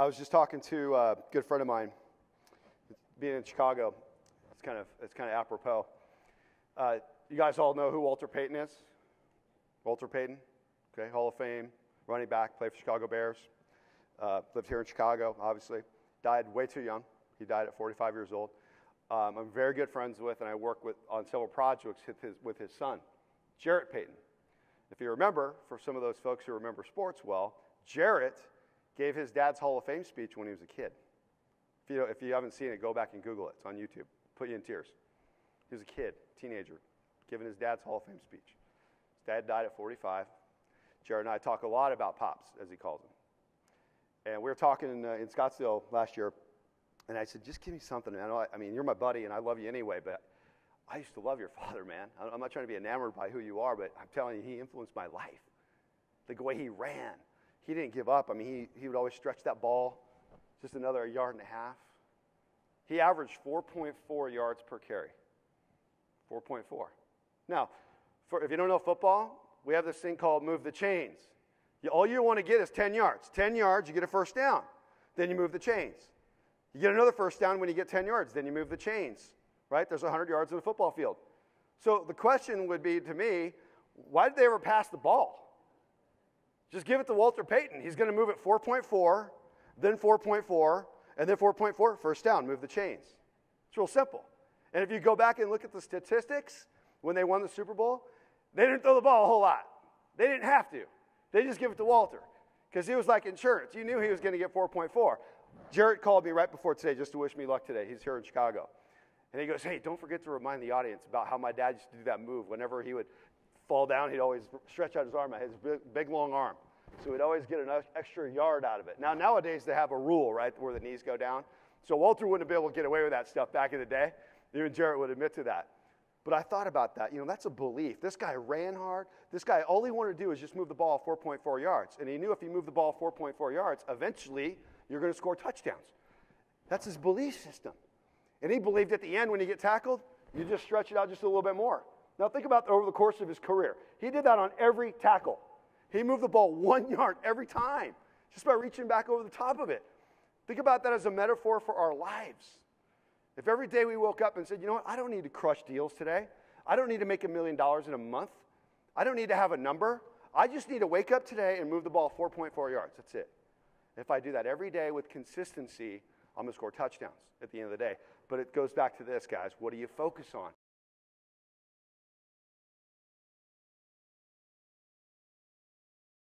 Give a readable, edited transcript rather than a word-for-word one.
I was just talking to a good friend of mine, being in Chicago. It's kind of apropos. You guys all know who Walter Payton is? Walter Payton, okay, Hall of Fame, running back, played for Chicago Bears. Lived here in Chicago, obviously. Died way too young. He died at 45 years old. I'm very good friends with, and I work on several projects with his son, Jarrett Payton. If you remember, for some of those folks who remember sports well, Jarrett gave his dad's Hall of Fame speech when he was a kid. If you haven't seen it, go back and Google it. It's on YouTube. Put you in tears. He was a kid, teenager, giving his dad's Hall of Fame speech. His dad died at 45. Jarrett and I talk a lot about Pops, as he calls him. And we were talking in Scottsdale last year, and I said, just give me something. I mean, you're my buddy, and I love you anyway, but I used to love your father, man. I'm not trying to be enamored by who you are, but I'm telling you, he influenced my life. The way he ran. He didn't give up. I mean, he would always stretch that ball just another yard and a half. He averaged 4.4 yards per carry. 4.4. Now, if you don't know football, we have this thing called move the chains. All you want to get is 10 yards. 10 yards, you get a first down. Then you move the chains. You get another first down when you get 10 yards. Then you move the chains. Right? There's 100 yards in a football field. So the question would be to me, why did they ever pass the ball? Just give it to Walter Payton. He's going to move it 4.4, then 4.4, and then 4.4, first down, move the chains. It's real simple. And if you go back and look at the statistics, when they won the Super Bowl, they didn't throw the ball a whole lot. They didn't have to. They just give it to Walter because he was like insurance. You knew he was going to get 4.4. Jarrett called me right before today just to wish me luck today. He's here in Chicago. And he goes, hey, don't forget to remind the audience about how my dad used to do that move. Whenever he would fall down, he'd always stretch out his arm, his big long arm. So he'd always get an extra yard out of it. Now, nowadays, they have a rule, right, where the knees go down. So Walter wouldn't be able to get away with that stuff back in the day. Even Jarrett would admit to that. But I thought about that. That's a belief. This guy ran hard. This guy, all he wanted to do is just move the ball 4.4 yards. And he knew if he moved the ball 4.4 yards, eventually you're going to score touchdowns. That's his belief system. And he believed at the end when you get tackled, you just stretch it out just a little bit more. Now think about over the course of his career. He did that on every tackle. He moved the ball 1 yard every time, just by reaching back over the top of it. Think about that as a metaphor for our lives. If every day we woke up and said, you know what, I don't need to crush deals today. I don't need to make $1 million in a month. I don't need to have a number. I just need to wake up today and move the ball 4.4 yards. That's it. If I do that every day with consistency, I'm going to score touchdowns at the end of the day. But it goes back to this, guys. What do you focus on?